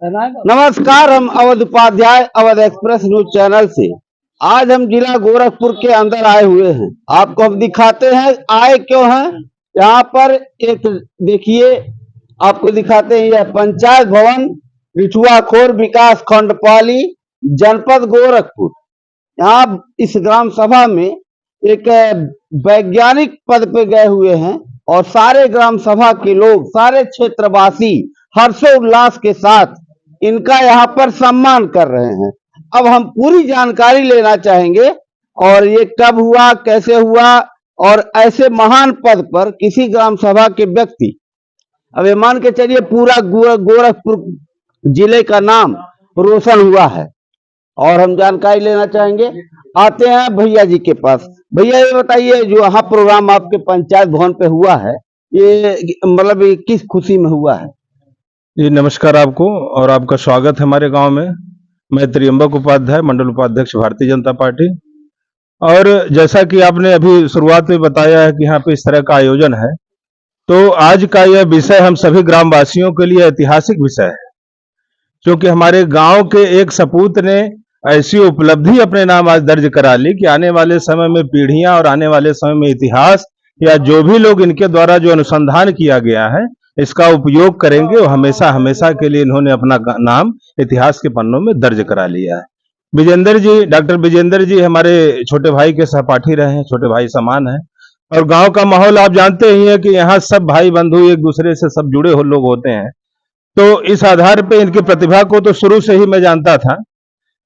नमस्कार, हम Awadh Upadhyay Awadh express news channel से आज हम जिला गोरखपुर के अंदर आए हुए हैं। आपको हम दिखाते हैं आए क्यों हैं। यहाँ पर एक देखिए, आपको दिखाते हैं, यह पंचायत भवन रिठुआखोर विकास खंड पाली जनपद गोरखपुर। यहाँ इस ग्राम सभा में एक वैज्ञानिक पद पे गए हुए हैं और सारे ग्राम सभा के लोग, सारे क्षेत्रवासी हर्षोल्लास के साथ इनका यहाँ पर सम्मान कर रहे हैं। अब हम पूरी जानकारी लेना चाहेंगे और ये कब हुआ, कैसे हुआ और ऐसे महान पद पर किसी ग्राम सभा के व्यक्ति, अब ये मान के चलिए पूरा गोरखपुर जिले का नाम रोशन हुआ है। और हम जानकारी लेना चाहेंगे, आते हैं भैया जी के पास। भैया ये बताइए, जो यहाँ प्रोग्राम आपके पंचायत भवन पे हुआ है, ये मतलब ये किस खुशी में हुआ है? जी नमस्कार आपको और आपका स्वागत है हमारे गांव में। मैं त्रियंबक उपाध्याय, मंडल उपाध्यक्ष भारतीय जनता पार्टी। और जैसा कि आपने अभी शुरुआत में बताया है कि यहाँ पे इस तरह का आयोजन है, तो आज का यह विषय हम सभी ग्रामवासियों के लिए ऐतिहासिक विषय है, क्योंकि हमारे गांव के एक सपूत ने ऐसी उपलब्धि अपने नाम आज दर्ज करा ली कि आने वाले समय में पीढ़ियां और आने वाले समय में इतिहास या जो भी लोग इनके द्वारा जो अनुसंधान किया गया है इसका उपयोग करेंगे। और हमेशा हमेशा के लिए इन्होंने अपना नाम इतिहास के पन्नों में दर्ज करा लिया है। विजेंद्र जी, डॉक्टर विजेंद्र जी हमारे छोटे भाई के सहपाठी रहे हैं, छोटे भाई समान है। और गांव का माहौल आप जानते ही हैं कि यहाँ सब भाई बंधु एक दूसरे से सब जुड़े हुए लोग होते हैं। तो इस आधार पे इनकी प्रतिभा को तो शुरू से ही मैं जानता था,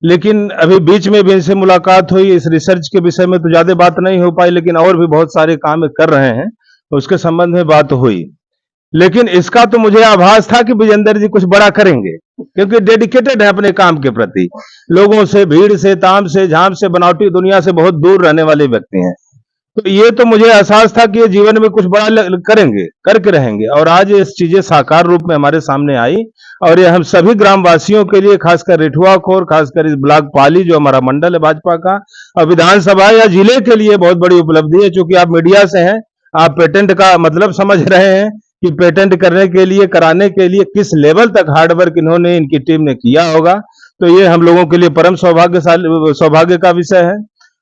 लेकिन अभी बीच में भी इनसे मुलाकात हुई। इस रिसर्च के विषय में तो ज्यादा बात नहीं हो पाई, लेकिन और भी बहुत सारे काम कर रहे हैं, उसके संबंध में बात हुई। लेकिन इसका तो मुझे आभास था कि विजेंद्र जी कुछ बड़ा करेंगे, क्योंकि डेडिकेटेड है अपने काम के प्रति। लोगों से, भीड़ से, ताम से, झाम से, बनावटी दुनिया से बहुत दूर रहने वाले व्यक्ति हैं। तो ये तो मुझे एहसास था कि ये जीवन में कुछ बड़ा करेंगे, करके रहेंगे। और आज ये चीजें साकार रूप में हमारे सामने आई और ये हम सभी ग्रामवासियों के लिए, खासकर रिठुआखोर, खासकर इस ब्लॉक पाली जो हमारा मंडल है भाजपा का, और विधानसभा या जिले के लिए बहुत बड़ी उपलब्धि है। चूंकि आप मीडिया से हैं, आप पेटेंट का मतलब समझ रहे हैं कि पेटेंट करने के लिए, कराने के लिए किस लेवल तक हार्डवर्क इन्होंने, इनकी टीम ने किया होगा। तो ये हम लोगों के लिए परम सौभाग्य का विषय है।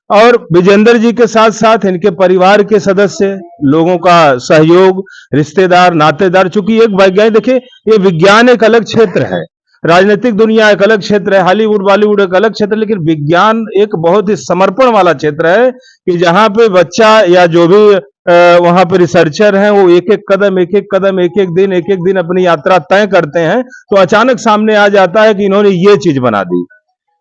और विजेंद्र जी के साथ साथ इनके परिवार के सदस्य, लोगों का सहयोग, रिश्तेदार, नातेदार, चूंकि एक वैज्ञानिक, देखिए ये विज्ञान एक अलग क्षेत्र है, राजनीतिक दुनिया एक अलग क्षेत्र है, हॉलीवुड बॉलीवुड एक अलग क्षेत्र, लेकिन विज्ञान एक बहुत ही समर्पण वाला क्षेत्र है कि जहां पे बच्चा या जो भी वहां पे रिसर्चर हैं, वो एक एक कदम, एक एक कदम, एक एक दिन अपनी यात्रा तय करते हैं। तो अचानक सामने आ जाता है कि इन्होंने ये चीज बना दी।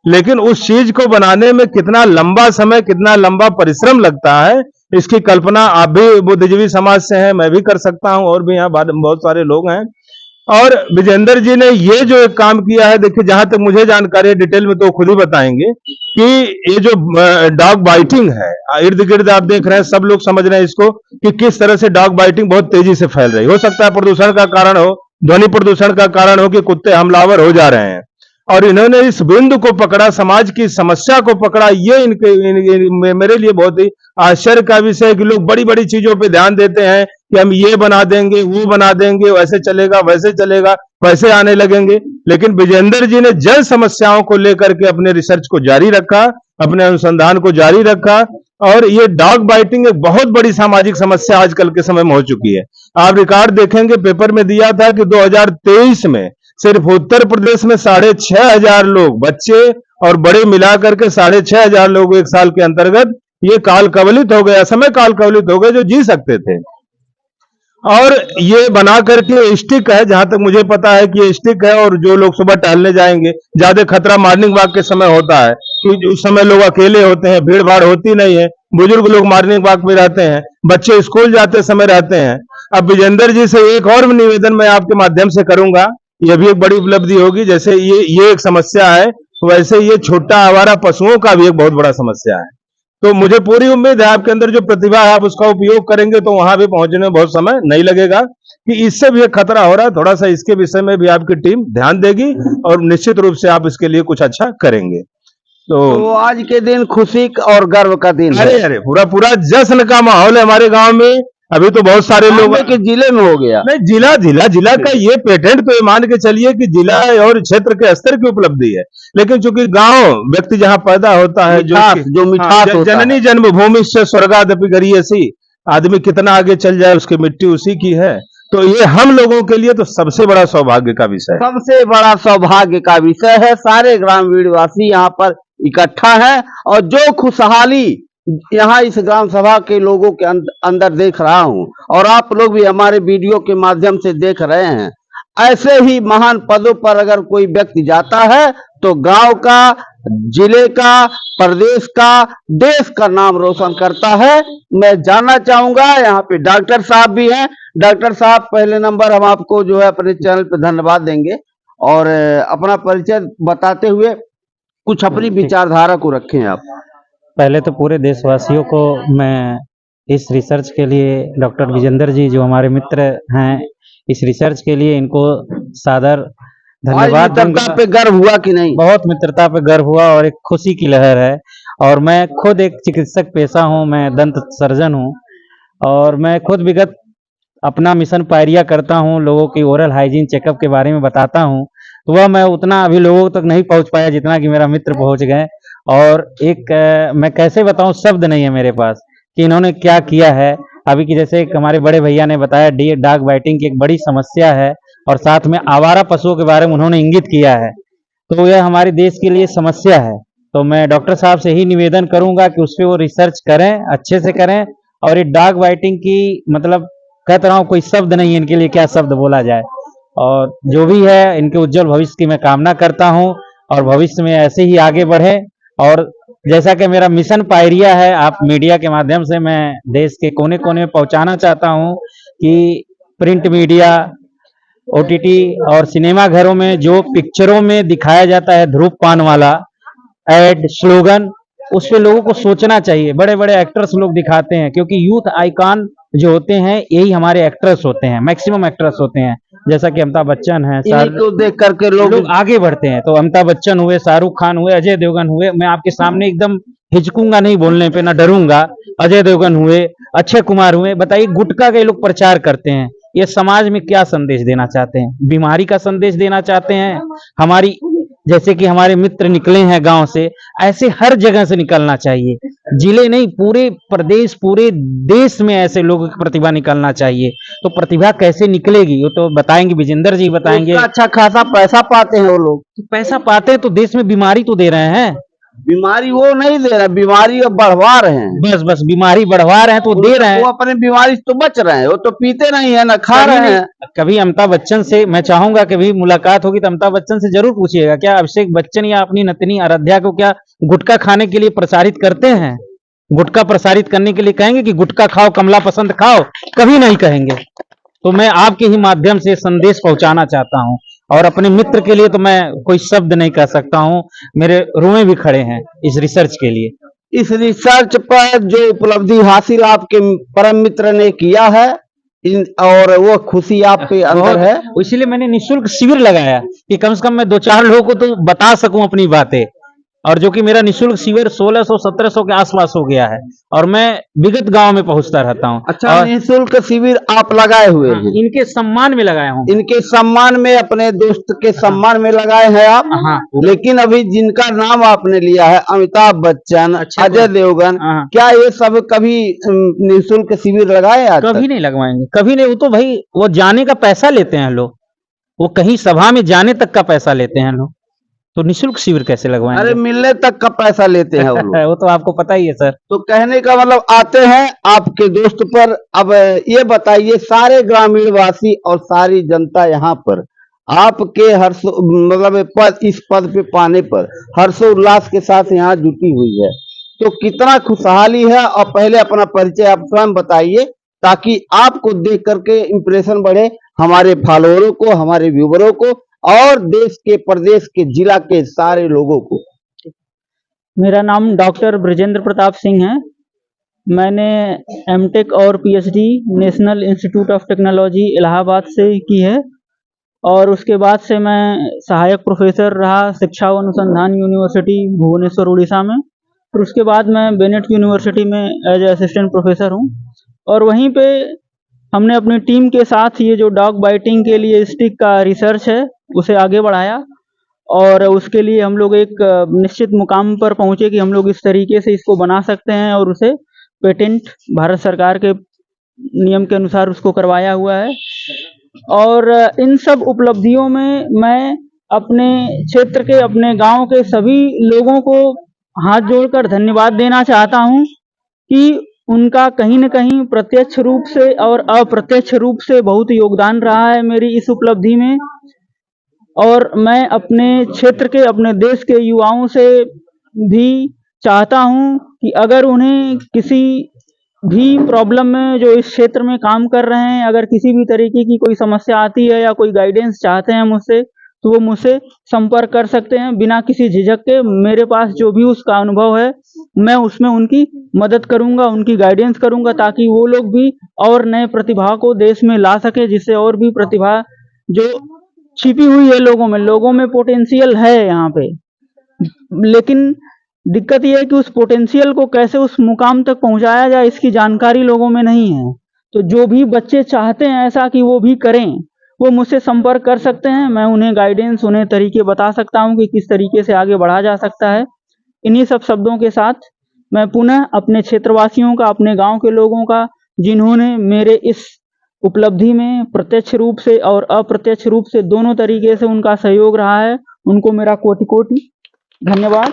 लेकिन उस चीज को बनाने में कितना लंबा समय, कितना लंबा परिश्रम लगता है, इसकी कल्पना आप भी बुद्धिजीवी समाज से हैं, मैं भी कर सकता हूं, और भी यहाँ बहुत सारे लोग हैं। और विजेंद्र जी ने ये जो एक काम किया है, देखिए जहां तक मुझे जानकारी है, डिटेल में तो खुद ही बताएंगे कि ये जो डॉग बाइटिंग है, इर्द गिर्द आप देख रहे हैं, सब लोग समझ रहे हैं इसको कि किस तरह से डॉग बाइटिंग बहुत तेजी से फैल रही हो सकता है प्रदूषण का कारण हो, ध्वनि प्रदूषण का कारण हो कि कुत्ते हमलावर हो जा रहे हैं। और इन्होंने इस बिंदु को पकड़ा, समाज की समस्या को पकड़ा। ये इनके मेरे लिए बहुत ही आश्चर्य का विषय है कि लोग बड़ी बड़ी चीजों पे ध्यान देते हैं कि हम ये बना देंगे, वो बना देंगे, वैसे चलेगा, वैसे चलेगा, पैसे आने लगेंगे। लेकिन विजेंद्र जी ने जन समस्याओं को लेकर के अपने रिसर्च को जारी रखा, अपने अनुसंधान को जारी रखा। और ये डॉग बाइटिंग एक बहुत बड़ी सामाजिक समस्या आजकल के समय में हो चुकी है। आप रिकॉर्ड देखेंगे, पेपर में दिया था कि 2023 में सिर्फ उत्तर प्रदेश में 6,500 लोग, बच्चे और बड़े मिलाकर के 6,500 लोग एक साल के अंतर्गत ये काल कवलित हो गए, असमय काल कवलित हो गए, जो जी सकते थे। और ये बना करके स्टिक है, जहां तक मुझे पता है कि ये स्टिक है। और जो लोग सुबह टहलने जाएंगे, ज्यादा खतरा मॉर्निंग वॉक के समय होता है कि उस समय लोग अकेले होते हैं, भीड़ भाड़ होती नहीं है, बुजुर्ग लोग मॉर्निंग वॉक में रहते हैं, बच्चे स्कूल जाते समय रहते हैं। अब विजेंद्र जी से एक और निवेदन मैं आपके माध्यम से करूंगा, यह भी एक बड़ी उपलब्धि होगी। जैसे ये एक समस्या है, वैसे ये छोटा आवारा पशुओं का भी एक बहुत बड़ा समस्या है। तो मुझे पूरी उम्मीद है आपके अंदर जो प्रतिभा है, आप उसका उपयोग करेंगे तो वहां भी पहुंचने में बहुत समय नहीं लगेगा, कि इससे भी एक खतरा हो रहा है। थोड़ा सा इसके विषय में भी आपकी टीम ध्यान देगी और निश्चित रूप से आप इसके लिए कुछ अच्छा करेंगे। तो आज के दिन खुशी और गर्व का दिन है। अरे पूरा जश्न का माहौल है हमारे गांव में। अभी तो बहुत सारे लोग के जिले में हो गया। नहीं, जिला का ये पेटेंट तो ये मान के चलिए कि जिला और क्षेत्र के स्तर की उपलब्धि है, लेकिन चूंकि गांव व्यक्ति जहां पैदा होता है, जो मिठास होता है। जननी जन्मभूमि से स्वर्गादपि गरीयसी, आदमी कितना आगे चल जाए उसकी मिट्टी उसी की है। तो ये हम लोगों के लिए तो सबसे बड़ा सौभाग्य का विषय है। सबसे बड़ा सौभाग्य का विषय है। सारे ग्रामीण वासी यहाँ पर इकट्ठा है और जो खुशहाली यहाँ इस ग्राम सभा के लोगों के अंदर देख रहा हूँ, और आप लोग भी हमारे वीडियो के माध्यम से देख रहे हैं, ऐसे ही महान पदों पर अगर कोई व्यक्ति जाता है तो गांव का, जिले का, प्रदेश का, देश का नाम रोशन करता है। मैं जानना चाहूंगा, यहाँ पे डॉक्टर साहब भी हैं। डॉक्टर साहब, पहले नंबर हम आपको जो है अपने चैनल पे धन्यवाद देंगे, और अपना परिचय बताते हुए कुछ अपनी विचारधारा को रखें आप। पहले तो पूरे देशवासियों को मैं इस रिसर्च के लिए, डॉक्टर विजेंद्र जी जो हमारे मित्र हैं, इस रिसर्च के लिए इनको सादर धन्यवाद दूंगा। पे गर्व हुआ कि नहीं? बहुत मित्रता पे गर्व हुआ और एक खुशी की लहर है। और मैं खुद एक चिकित्सक पेशा हूँ, मैं दंत सर्जन हूँ, और मैं खुद विगत अपना मिशन पायरिया करता हूँ, लोगों की ओरल हाइजीन चेकअप के बारे में बताता हूँ। तो वह मैं उतना अभी लोगों तक नहीं पहुँच पाया जितना कि मेरा मित्र पहुँच गए। और एक मैं कैसे बताऊं, शब्द नहीं है मेरे पास कि इन्होंने क्या किया है। अभी की जैसे हमारे बड़े भैया ने बताया, डॉग बाइटिंग की एक बड़ी समस्या है, और साथ में आवारा पशुओं के बारे में उन्होंने इंगित किया है। तो यह हमारे देश के लिए समस्या है। तो मैं डॉक्टर साहब से ही निवेदन करूंगा कि उस पर वो रिसर्च करें, अच्छे से करें। और ये डॉग बाइटिंग की, मतलब कहता रहा हूँ, कोई शब्द नहीं है इनके लिए, क्या शब्द बोला जाए। और जो भी है, इनके उज्जवल भविष्य की मैं कामना करता हूँ, और भविष्य में ऐसे ही आगे बढ़े। और जैसा कि मेरा मिशन पायरिया है, आप मीडिया के माध्यम से मैं देश के कोने कोने में पहुंचाना चाहता हूं कि प्रिंट मीडिया, ओटीटी और सिनेमा घरों में जो पिक्चरों में दिखाया जाता है धूम्रपान वाला एड, स्लोगन, उस पे लोगों को सोचना चाहिए। बड़े बड़े एक्टर्स लोग दिखाते हैं, क्योंकि यूथ आइकॉन जो होते हैं यही हमारे एक्टर्स होते हैं, मैक्सिमम एक्टर्स होते हैं। जैसा कि अमिताभ बच्चन है, तो देख करके लोग आगे बढ़ते हैं। तो अमिताभ बच्चन हुए, शाहरुख खान हुए, अजय देवगन हुए, मैं आपके सामने एकदम हिचकूंगा नहीं बोलने पे, ना डरूंगा। अजय देवगन हुए, अक्षय कुमार हुए। बताइए, गुटखा के लोग प्रचार करते हैं, ये समाज में क्या संदेश देना चाहते हैं? बीमारी का संदेश देना चाहते हैं। हमारी, जैसे कि हमारे मित्र निकले हैं गांव से, ऐसे हर जगह से निकलना चाहिए। जिले नहीं, पूरे प्रदेश, पूरे देश में ऐसे लोगों की प्रतिभा निकलना चाहिए। तो प्रतिभा कैसे निकलेगी वो तो बताएंगे, विजेंद्र जी बताएंगे। अच्छा खासा पैसा पाते हैं वो लोग। तो पैसा पाते हैं तो देश में बीमारी तो दे रहे हैं। बीमारी वो नहीं दे रहे, बीमारी अब बढ़वा रहे हैं। बस बीमारी बढ़वा रहे हैं तो दे रहे हैं। वो अपने बीमारी से तो बच रहे हैं, वो तो पीते नहीं है ना खा रहे हैं। कभी अमिताभ बच्चन से मैं चाहूंगा कभी मुलाकात होगी तो अमिताभ बच्चन से जरूर पूछिएगा, क्या अभिषेक बच्चन या अपनी नतनी आराध्या को क्या गुटखा खाने के लिए प्रसारित करते हैं? गुटखा प्रसारित करने के लिए कहेंगे कि गुटखा खाओ, कमला पसंद खाओ? कभी नहीं कहेंगे। तो मैं आपके ही माध्यम से संदेश पहुंचाना चाहता हूं, और अपने मित्र के लिए तो मैं कोई शब्द नहीं कह सकता हूं, मेरे रोए भी खड़े हैं इस रिसर्च के लिए। इस रिसर्च पर जो उपलब्धि हासिल आपके परम मित्र ने किया है, और वो खुशी आपके अंदर है, इसीलिए मैंने निःशुल्क शिविर लगाया कि कम से कम मैं 2-4 लोगों को तो बता सकूं अपनी बातें। और जो कि मेरा निःशुल्क शिविर 1600-1700 के आसपास हो गया है, और मैं विगत गांव में पहुंचता रहता हूं। अच्छा, निःशुल्क शिविर आप लगाए हुए हैं? इनके सम्मान में लगाया हूं। इनके सम्मान में, अपने दोस्त के सम्मान में लगाए हैं आप? हाँ। लेकिन अभी जिनका नाम आपने लिया है, अमिताभ बच्चन, अजय देवगन, क्या ये सब कभी निःशुल्क शिविर लगाए? कभी नहीं लगवाएंगे, कभी नहीं। वो तो भाई, वो जाने का पैसा लेते हैं लोग, वो कहीं सभा में जाने तक का पैसा लेते हैं लोग, तो निःशुल्क शिविर कैसे लगवाएंगे? अरे मिलने तक का पैसा लेते हैं वो लोग। वो तो आपको पता ही है सर। तो कहने का मतलब, आते हैं आपके दोस्त पर। अब ये बताइए, सारे ग्रामीण वासी और सारी जनता यहाँ पर आपके हर्ष, मतलब इस पद पे पाने पर हर्षोल्लास के साथ यहाँ जुटी हुई है, तो कितना खुशहाली है। और पहले अपना परिचय आप स्वयं बताइए, ताकि आपको देख करके इंप्रेशन बढ़े, हमारे फॉलोअरों को, हमारे व्यूवरों को, और देश के, प्रदेश के, जिला के सारे लोगों को। मेरा नाम डॉक्टर ब्रजेंद्र प्रताप सिंह है। मैंने एमटेक और PhD national institute of technology Allahabad से की है, और उसके बाद से मैं सहायक प्रोफेसर रहा शिक्षा व अनुसंधान यूनिवर्सिटी भुवनेश्वर उड़ीसा में। फिर उसके बाद मैं बेनेट यूनिवर्सिटी में एज असिस्टेंट प्रोफेसर हूँ। और वहीं पे हमने अपनी टीम के साथ ये जो डॉग बाइटिंग के लिए स्टिक का रिसर्च है उसे आगे बढ़ाया, और उसके लिए हम लोग एक निश्चित मुकाम पर पहुंचे कि हम लोग इस तरीके से इसको बना सकते हैं, और उसे पेटेंट भारत सरकार के नियम के अनुसार उसको करवाया हुआ है। और इन सब उपलब्धियों में मैं अपने क्षेत्र के, अपने गांव के सभी लोगों को हाथ जोड़कर धन्यवाद देना चाहता हूं कि उनका कहीं न कहीं प्रत्यक्ष रूप से और अप्रत्यक्ष रूप से बहुत योगदान रहा है मेरी इस उपलब्धि में। और मैं अपने क्षेत्र के, अपने देश के युवाओं से भी चाहता हूं कि अगर उन्हें किसी भी प्रॉब्लम में, जो इस क्षेत्र में काम कर रहे हैं, अगर किसी भी तरीके की कोई समस्या आती है या कोई गाइडेंस चाहते हैं मुझसे, तो वो मुझसे संपर्क कर सकते हैं बिना किसी झिझक के। मेरे पास जो भी उसका अनुभव है मैं उसमें उनकी मदद करूंगा, उनकी गाइडेंस करूंगा, ताकि वो लोग भी और नए प्रतिभा को देश में ला सके, जिससे और भी प्रतिभा जो छिपी हुई है लोगों में पोटेंशियल है यहाँ पे, लेकिन दिक्कत यह है कि उस पोटेंशियल को कैसे उस मुकाम तक पहुंचाया जाए इसकी जानकारी लोगों में नहीं है। तो जो भी बच्चे चाहते हैं ऐसा कि वो भी करें, वो मुझसे संपर्क कर सकते हैं। मैं उन्हें गाइडेंस, उन्हें तरीके बता सकता हूं कि किस तरीके से आगे बढ़ा जा सकता है। इन्हीं सब शब्दों के साथ मैं पुनः अपने क्षेत्रवासियों का, अपने गांव के लोगों का, जिन्होंने मेरे इस उपलब्धि में प्रत्यक्ष रूप से और अप्रत्यक्ष रूप से दोनों तरीके से उनका सहयोग रहा है, उनको मेरा कोटि-कोटि धन्यवाद।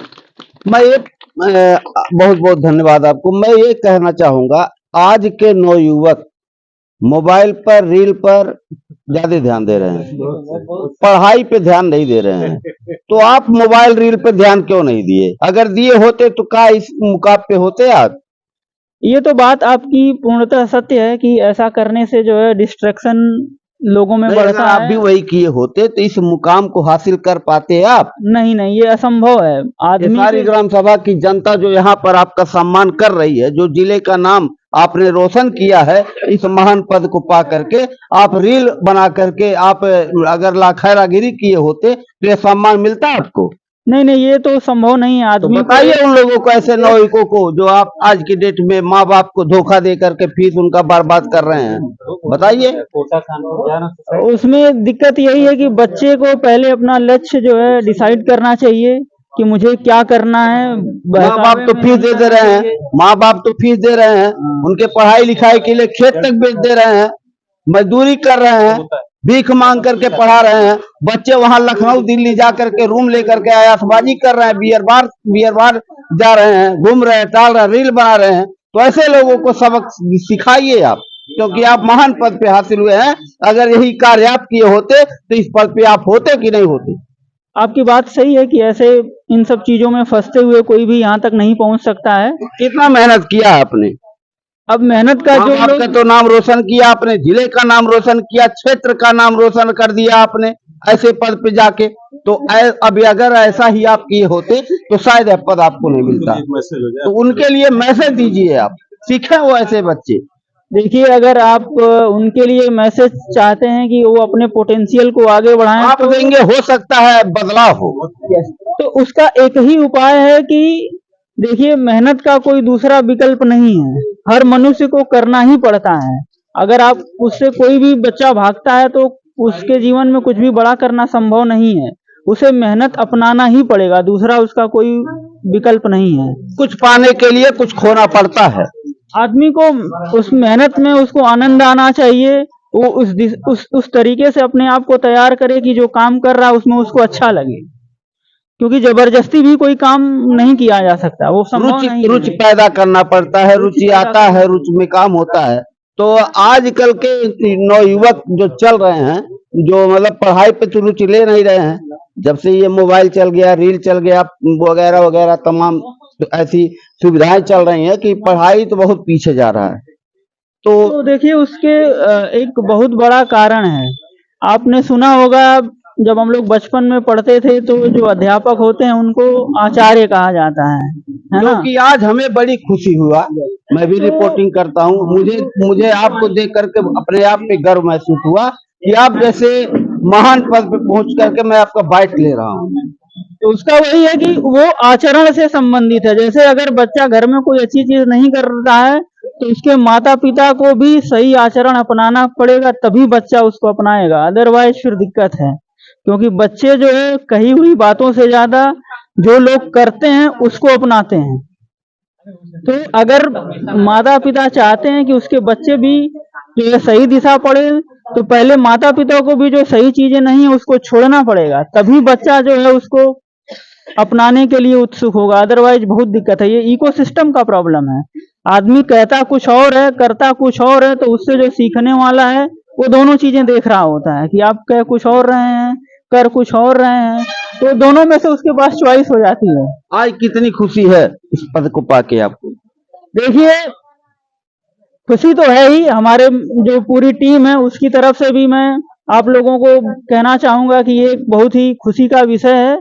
मैं एक बहुत बहुत धन्यवाद आपको। मैं ये कहना चाहूंगा, आज के नवयुवक मोबाइल पर, रील पर ज्यादा ध्यान दे रहे हैं, पढ़ाई पे ध्यान नहीं दे रहे हैं। तो आप मोबाइल रील पे ध्यान क्यों नहीं दिए? अगर दिए होते तो क्या इस मुकाम पे होते आप? ये तो बात आपकी पूर्णतः सत्य है कि ऐसा करने से जो है डिस्ट्रैक्शन लोगों में नहीं, बढ़ता अगर आप है। भी वही किए होते तो इस मुकाम को हासिल कर पाते आप। नहीं, ये असंभव है। ये आदमी सारी के ग्राम सभा की जनता जो यहाँ पर आपका सम्मान कर रही है, जो जिले का नाम आपने रोशन किया है इस महान पद को पा करके, आप रील बना करके आप अगर लाखैरागिरी किए होते तो ये सम्मान मिलता आपको? नहीं, ये तो संभव नहीं है। तो आदमी को बताइए उन लोगों को, ऐसे नौयुवकों को जो आप आज की डेट में माँ बाप को धोखा दे करके फीस उनका बर्बाद कर रहे हैं, बताइए। उसमें दिक्कत यही है कि बच्चे को पहले अपना लक्ष्य जो है डिसाइड करना चाहिए कि मुझे क्या करना है। माँ बाप तो फीस दे रहे हैं, माँ बाप तो फीस दे रहे हैं, उनके पढ़ाई लिखाई के लिए खेत तक बेच दे रहे हैं, मजदूरी कर रहे हैं, भीख मांग करके पढ़ा रहे हैं। बच्चे वहां लखनऊ, दिल्ली जा करके रूम लेकर के आयासबाजी कर रहे हैं, बियर बार जा रहे हैं, घूम रहे हैं, टाल रहे हैं, रील बना रहे हैं। तो ऐसे लोगों को सबक सिखाइए आप, क्योंकि आप महान पद पे हासिल हुए हैं। अगर यही कार्य आप किए होते तो इस पद पे आप होते कि नहीं होते? आपकी बात सही है कि ऐसे इन सब चीजों में फंसते हुए कोई भी यहाँ तक नहीं पहुंच सकता है। कितना मेहनत किया आपने? अब मेहनत का जो आपका लोग तो नाम रोशन किया आपने, जिले का नाम रोशन किया, क्षेत्र का नाम रोशन कर दिया आपने ऐसे पद पे जाके। तो अभी अगर ऐसा ही आप किए होते तो शायद यह पद आपको नहीं मिलता। तो उनके लिए मैसेज दीजिए, आप सीखे वो ऐसे बच्चे। देखिए, अगर आप उनके लिए मैसेज चाहते हैं कि वो अपने पोटेंशियल को आगे बढ़ाएं, आप देंगे, हो सकता है बदलाव हो। तो उसका एक ही उपाय है कि देखिए, मेहनत का कोई दूसरा विकल्प नहीं है, हर मनुष्य को करना ही पड़ता है। अगर आप उससे कोई भी बच्चा भागता है तो उसके जीवन में कुछ भी बड़ा करना संभव नहीं है, उसे मेहनत अपनाना ही पड़ेगा, दूसरा उसका कोई विकल्प नहीं है। कुछ पाने के लिए कुछ खोना पड़ता है। आदमी को उस मेहनत में उसको आनंद आना चाहिए, वो उस तरीके से अपने आप को तैयार करे कि जो काम कर रहा है उसमें उसको अच्छा लगे, क्योंकि जबरदस्ती भी कोई काम नहीं किया जा सकता, वो संभव नहीं है। रुचि पैदा करना पड़ता है, रुचि आता है, रुचि में काम होता है। तो आजकल के नौयुवक जो चल रहे हैं, जो मतलब पढ़ाई पे तो रुचि ले नहीं रहे हैं, जब से ये मोबाइल चल गया, रील चल गया वगैरह वगैरह तमाम ऐसी सुविधाएं चल रही हैं कि पढ़ाई तो बहुत पीछे जा रहा है। तो देखिए, उसके एक बहुत बड़ा कारण है। आपने सुना होगा, जब हम लोग बचपन में पढ़ते थे तो जो अध्यापक होते हैं उनको आचार्य कहा जाता है ना? क्योंकि आज हमें बड़ी खुशी हुआ, मैं भी रिपोर्टिंग करता हूँ, मुझे आपको देख करके अपने आप पे गर्व महसूस हुआ कि आप जैसे महान पद पे पहुंच करके मैं आपका बाइट ले रहा हूँ। तो उसका वही है कि वो आचरण से संबंधित है। जैसे अगर बच्चा घर में कोई अच्छी चीज नहीं कर रहा है तो उसके माता पिता को भी सही आचरण अपनाना पड़ेगा, तभी बच्चा उसको अपनाएगा, अदरवाइज फिर दिक्कत है। क्योंकि बच्चे जो है कही हुई बातों से ज्यादा जो लोग करते हैं उसको अपनाते हैं। तो अगर माता पिता चाहते हैं कि उसके बच्चे भी जो है सही दिशा पड़े, तो पहले माता पिता को भी जो सही चीजें नहीं है उसको छोड़ना पड़ेगा, तभी बच्चा जो है उसको अपनाने के लिए उत्सुक होगा, अदरवाइज बहुत दिक्कत है। ये इकोसिस्टम का प्रॉब्लम है। आदमी कहता कुछ और है, करता कुछ और है, तो उससे जो सीखने वाला है वो दोनों चीजें देख रहा होता है कि आप कह कुछ और रहे हैं, कर कुछ और रहे हैं, तो दोनों में से उसके पास चॉइस हो जाती है। आज कितनी खुशी है इस पद को पाके आपको? देखिए, खुशी तो है ही, हमारे जो पूरी टीम है उसकी तरफ से भी मैं आप लोगों को कहना चाहूंगा कि ये बहुत ही खुशी का विषय है।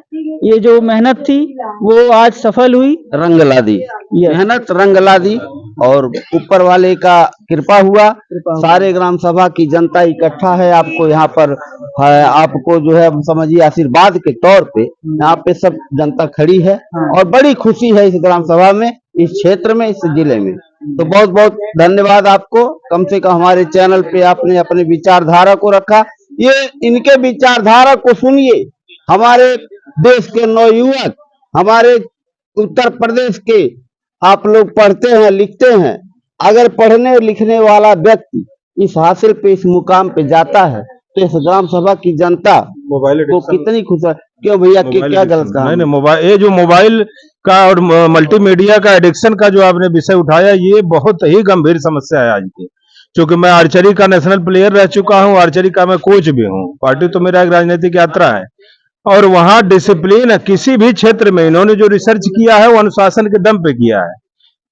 ये जो मेहनत थी वो आज सफल हुई। रंग ला दी, मेहनत रंग ला दी, और ऊपर वाले का कृपा हुआ। सारे ग्राम सभा की जनता इकट्ठा है, आपको यहाँ पर आपको जो है समझिए आशीर्वाद के तौर पे यहाँ पे सब जनता खड़ी है, और बड़ी खुशी है इस ग्राम सभा में, इस क्षेत्र में, इस जिले में। तो बहुत बहुत धन्यवाद आपको, कम से कम हमारे चैनल पे आपने अपने विचारधारा को रखा। ये इनके विचारधारा को सुनिए, हमारे देश के नवयुवक, हमारे उत्तर प्रदेश के आप लोग पढ़ते हैं लिखते हैं, अगर पढ़ने लिखने वाला व्यक्ति इस हासिल पे, इस मुकाम पे जाता है, तो इस ग्राम सभा की जनता मोबाइल को कितनी खुश है। क्यों भैया, क्या गलत कहा? नहीं, मोबाइल, ये जो मोबाइल का और मल्टीमीडिया का एडिक्शन का जो आपने विषय उठाया, ये बहुत ही गंभीर समस्या है आज की। क्योंकि मैं आर्चरी का नेशनल प्लेयर रह चुका हूं, आर्चरी का मैं कोच भी हूं, पार्टी तो मेरा एक राजनीतिक यात्रा है, और वहां डिसिप्लिन है किसी भी क्षेत्र में। इन्होंने जो रिसर्च किया है वो अनुशासन के दम पे किया है।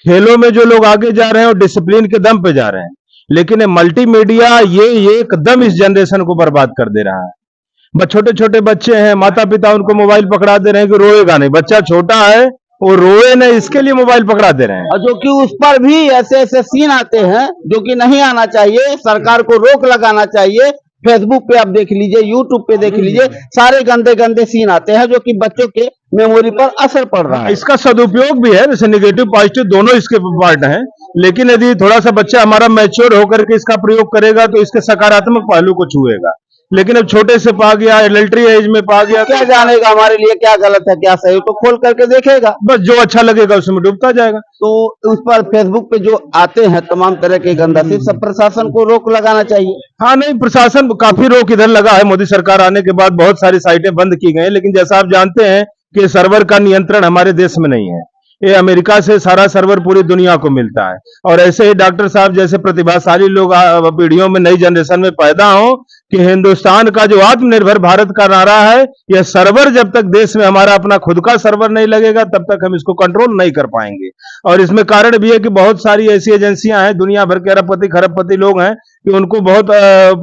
खेलों में जो लोग आगे जा रहे हैं वो डिसिप्लिन के दम पे जा रहे हैं, लेकिन मल्टीमीडिया ये एकदम इस जनरेशन को बर्बाद कर दे रहा है। छोटे छोटे बच्चे हैं, माता पिता उनको मोबाइल पकड़ा दे रहे हैं कि रोएगा नहीं, बच्चा छोटा है वो रोए नहीं, इसके लिए मोबाइल पकड़ा दे रहे हैं। और जो कि उस पर भी ऐसे ऐसे सीन आते हैं जो कि नहीं आना चाहिए, सरकार को रोक लगाना चाहिए। फेसबुक पे आप देख लीजिए, यूट्यूब पे देख लीजिए, सारे गंदे गंदे सीन आते हैं जो कि बच्चों के मेमोरी पर असर पड़ रहा है। इसका सदुपयोग भी है, जैसे नेगेटिव पॉजिटिव दोनों इसके पार्ट हैं, लेकिन यदि थोड़ा सा बच्चा हमारा मैच्योर होकर के इसका प्रयोग करेगा तो इसके सकारात्मक पहलू को छुएगा। लेकिन अब छोटे से पा गया, एडल्ट्री एज में पा गया, क्या जानेगा हमारे लिए क्या गलत है क्या सही, तो खोल करके देखेगा, बस जो अच्छा लगेगा उसमें डूबता जाएगा। तो उस पर फेसबुक पे जो आते हैं तमाम तरह के गंदा से, सब प्रशासन को रोक लगाना चाहिए। हाँ, नहीं, प्रशासन काफी रोक इधर लगा है। मोदी सरकार आने के बाद बहुत सारी साइटें बंद की गई, लेकिन जैसा आप जानते हैं कि सर्वर का नियंत्रण हमारे देश में नहीं है, ये अमेरिका से सारा सर्वर पूरी दुनिया को मिलता है। और ऐसे ही डॉक्टर साहब जैसे प्रतिभाशाली लोग पीढ़ियों में नई जनरेशन में पैदा हो कि हिंदुस्तान का जो आत्मनिर्भर भारत का नारा है, यह सर्वर जब तक देश में हमारा अपना खुद का सर्वर नहीं लगेगा तब तक हम इसको कंट्रोल नहीं कर पाएंगे। और इसमें कारण भी है कि बहुत सारी ऐसी एजेंसियां हैं, दुनिया भर के अरबपति खरबपति लोग हैं कि उनको बहुत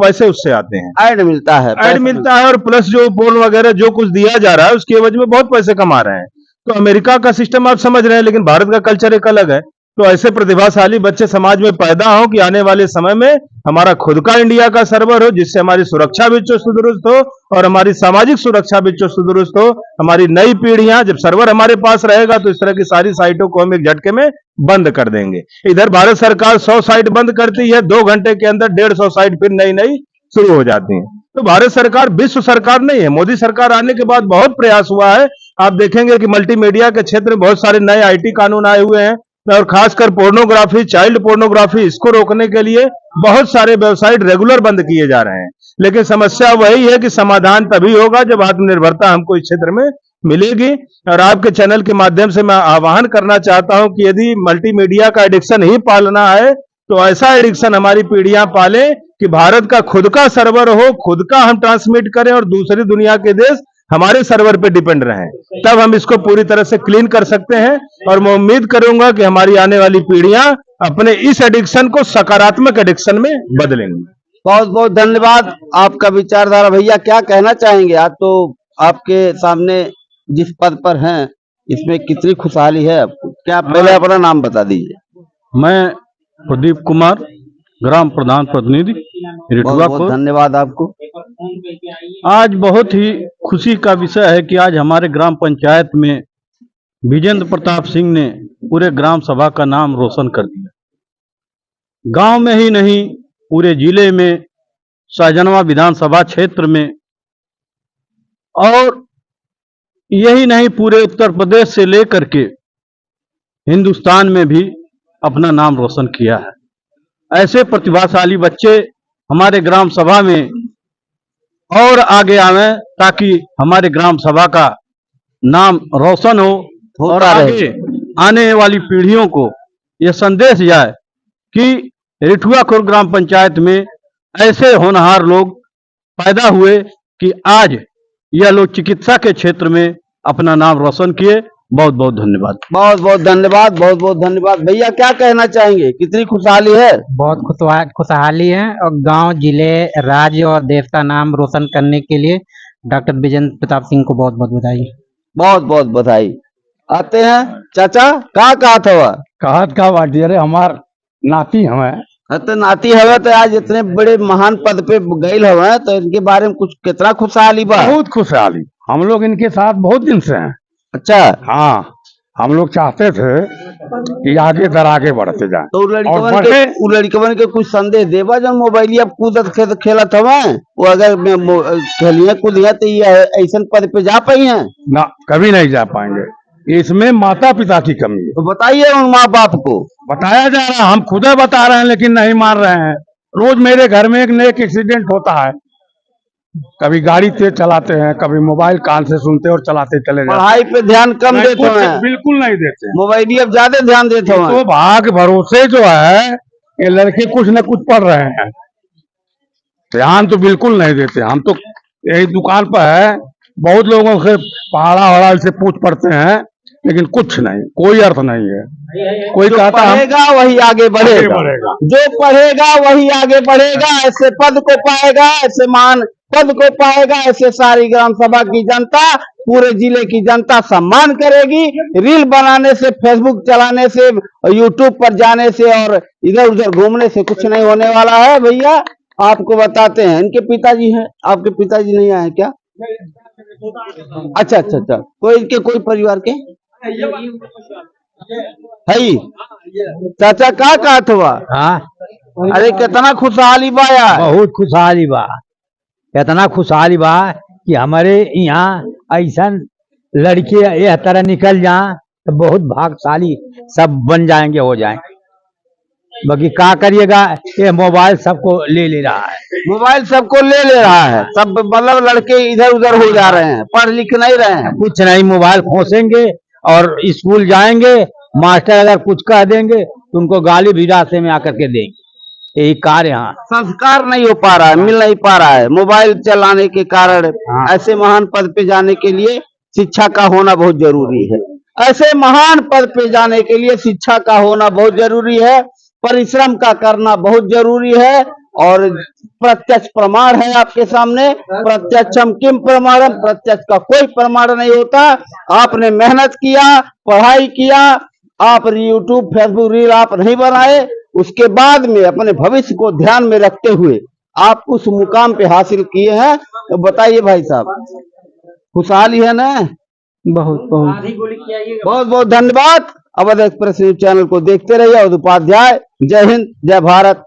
पैसे उससे आते हैं, ऐड मिलता है, ऐड मिलता है, और प्लस जो पोल वगैरह जो कुछ दिया जा रहा है उसकी एवज में बहुत पैसे कमा रहे हैं। तो अमेरिका का सिस्टम आप समझ रहे हैं, लेकिन भारत का कल्चर एक अलग है। तो ऐसे प्रतिभाशाली बच्चे समाज में पैदा हो कि आने वाले समय में हमारा खुद का इंडिया का सर्वर हो, जिससे हमारी सुरक्षा भी चुस्त दुरुस्त हो और हमारी सामाजिक सुरक्षा भी चुस्त दुरुस्त हो। हमारी नई पीढ़ियां, जब सर्वर हमारे पास रहेगा तो इस तरह की सारी साइटों को हम एक झटके में बंद कर देंगे। इधर भारत सरकार 100 साइट बंद करती है, 2 घंटे के अंदर 150 साइट फिर नई नई शुरू हो जाती है। तो भारत सरकार विश्व सरकार नहीं है। मोदी सरकार आने के बाद बहुत प्रयास हुआ है। आप देखेंगे कि मल्टीमीडिया के क्षेत्र में बहुत सारे नए आईटी कानून आए हुए हैं, और खासकर पोर्नोग्राफी, चाइल्ड पोर्नोग्राफी, इसको रोकने के लिए बहुत सारे वेबसाइट रेगुलर बंद किए जा रहे हैं। लेकिन समस्या वही है कि समाधान तभी होगा जब आत्मनिर्भरता हमको इस क्षेत्र में मिलेगी। और आपके चैनल के माध्यम से मैं आह्वान करना चाहता हूं कि यदि मल्टीमीडिया का एडिक्शन ही पालना है तो ऐसा एडिक्शन हमारी पीढ़ियां पाले कि भारत का खुद का सर्वर हो, खुद का हम ट्रांसमिट करें और दूसरी दुनिया के देश हमारे सर्वर पे डिपेंड रहें। तब हम इसको पूरी तरह से क्लीन कर सकते हैं, और मैं उम्मीद करूंगा कि हमारी आने वाली पीढ़ियां अपने इस एडिक्शन को सकारात्मक एडिक्शन में बदलेंगी। बहुत बहुत धन्यवाद आपका विचारधारा। भैया क्या कहना चाहेंगे? आज तो आपके सामने जिस पद पर हैं इसमें कितनी खुशहाली है आपको, क्या पहले अपना नाम बता दीजिए। मैं प्रदीप कुमार, ग्राम प्रधान प्रतिनिधि बहुत बहुत धन्यवाद आपको। आज बहुत ही खुशी का विषय है कि आज हमारे ग्राम पंचायत में विजेंद्र प्रताप सिंह ने पूरे ग्राम सभा का नाम रोशन कर दिया। गांव में ही नहीं पूरे जिले में, शाहजहानाबाद विधानसभा क्षेत्र में, और यही नहीं पूरे उत्तर प्रदेश से लेकर के हिंदुस्तान में भी अपना नाम रोशन किया है। ऐसे प्रतिभाशाली बच्चे हमारे ग्राम सभा में और आगे आवे ताकि हमारे ग्राम सभा का नाम रोशन हो और होता रहे। आगे आने वाली पीढ़ियों को यह संदेश जाए कि रिठुआखुर ग्राम पंचायत में ऐसे होनहार लोग पैदा हुए कि आज यह लोग चिकित्सा के क्षेत्र में अपना नाम रोशन किए। बहुत बहुत धन्यवाद। बहुत बहुत धन्यवाद, बहुत बहुत धन्यवाद। भैया क्या कहना चाहेंगे, कितनी खुशहाली है? बहुत खुशहाली है और गांव, जिले, राज्य और देश का नाम रोशन करने के लिए डॉक्टर विजेंद्र प्रताप सिंह को बहुत बहुत बधाई। बहुत बहुत बधाई। आते हैं चाचा, का कहत हवा? कहत का बाटी, अरे हमार नाती हमें तो नाती हवे तो आज इतने बड़े महान पद पे गईल हवे, तो इनके बारे में कुछ कितना खुशहाली बा? बहुत खुशहाली। हम लोग इनके साथ बहुत दिन से हैं। अच्छा, हाँ, हम लोग चाहते थे कि आगे दर आगे बढ़ते जाएं। तो उ लड़कवन के कुछ संदेश देवा जो मोबाइलिया कूदत खेलत हवे, वो अगर खेलिए कूदिए तो ये ऐसा पद पे जा पाई हैं? ना, कभी नहीं जा पाएंगे। इसमें माता पिता की कमी है। तो बताइए उन माँ बाप को। बताया जा रहा है, हम खुद बता रहे हैं लेकिन नहीं मान रहे हैं। रोज मेरे घर में एक न एक एक्सीडेंट होता है। कभी गाड़ी तेज चलाते हैं, कभी मोबाइल कान से सुनते और चलाते चले जाते हैं। पढ़ाई पे ध्यान कम देते हैं, बिल्कुल नहीं देते। मोबाइल अब ज्यादा ध्यान देते हैं। तो भाग भरोसे जो है ये लड़के कुछ न कुछ पढ़ रहे हैं, ध्यान तो बिल्कुल नहीं देते। हम तो यही दुकान पर है, बहुत लोगों से पहाड़ा वहाड़ा से पूछ पड़ते हैं लेकिन कुछ नहीं, कोई अर्थ नहीं है। कोई जो कहता पढ़ेगा वही आगे बढ़ेगा, जो पढ़ेगा वही आगे बढ़ेगा, ऐसे पद को पाएगा, ऐसे महान पद को पाएगा, ऐसे सारी ग्राम सभा की जनता, पूरे जिले की जनता सम्मान करेगी। रील बनाने से, फेसबुक चलाने से, यूट्यूब पर जाने से और इधर उधर घूमने से कुछ नहीं होने वाला है। भैया आपको बताते हैं, इनके पिताजी हैं, आपके पिताजी नहीं आए क्या? अच्छा अच्छा अच्छा, कोई इनके कोई परिवार के है? चाचा का कहत हुआ? हाँ, अरे कितना खुशहाली बा यार। बहुत खुशहाली बा, इतना खुशहाली बा कि हमारे यहाँ ऐसा लड़के यह तरह निकल जाए तो बहुत भाग्यशाली सब बन जाएंगे, हो जाएंगे। बाकी क्या करिएगा, ये मोबाइल सबको ले रहा है। मोबाइल सबको ले रहा है, सब मतलब लड़के इधर उधर हो जा रहे हैं, पढ़ लिख नहीं रहे हैं। कुछ नहीं, मोबाइल खोसेंगे और स्कूल जाएंगे, मास्टर अगर कुछ कह देंगे तो उनको गाली भी रास्ते में आकर के देंगे। यही कार्य यहाँ संस्कार नहीं हो पा रहा है, मिल नहीं पा रहा है। मोबाइल चलाने के कारण ऐसे महान पद पे जाने के लिए शिक्षा का होना बहुत जरूरी है। ऐसे महान पद पे जाने के लिए शिक्षा का होना बहुत जरूरी है, परिश्रम का करना बहुत जरूरी है। और प्रत्यक्ष प्रमाण है आपके सामने, प्रत्यक्षम किम प्रमाणम, प्रत्यक्ष का कोई प्रमाण नहीं होता। आपने मेहनत किया, पढ़ाई किया, आप यूट्यूब फेसबुक रील आप नहीं बनाए, उसके बाद में अपने भविष्य को ध्यान में रखते हुए आप उस मुकाम पे हासिल किए हैं। तो बताइए भाई साहब, खुशहाली है ना? बहुत बहुत बहुत बहुत धन्यवाद। अवध एक्सप्रेस न्यूज चैनल को देखते रहिए। और उपाध्याय, जय हिंद, जय भारत।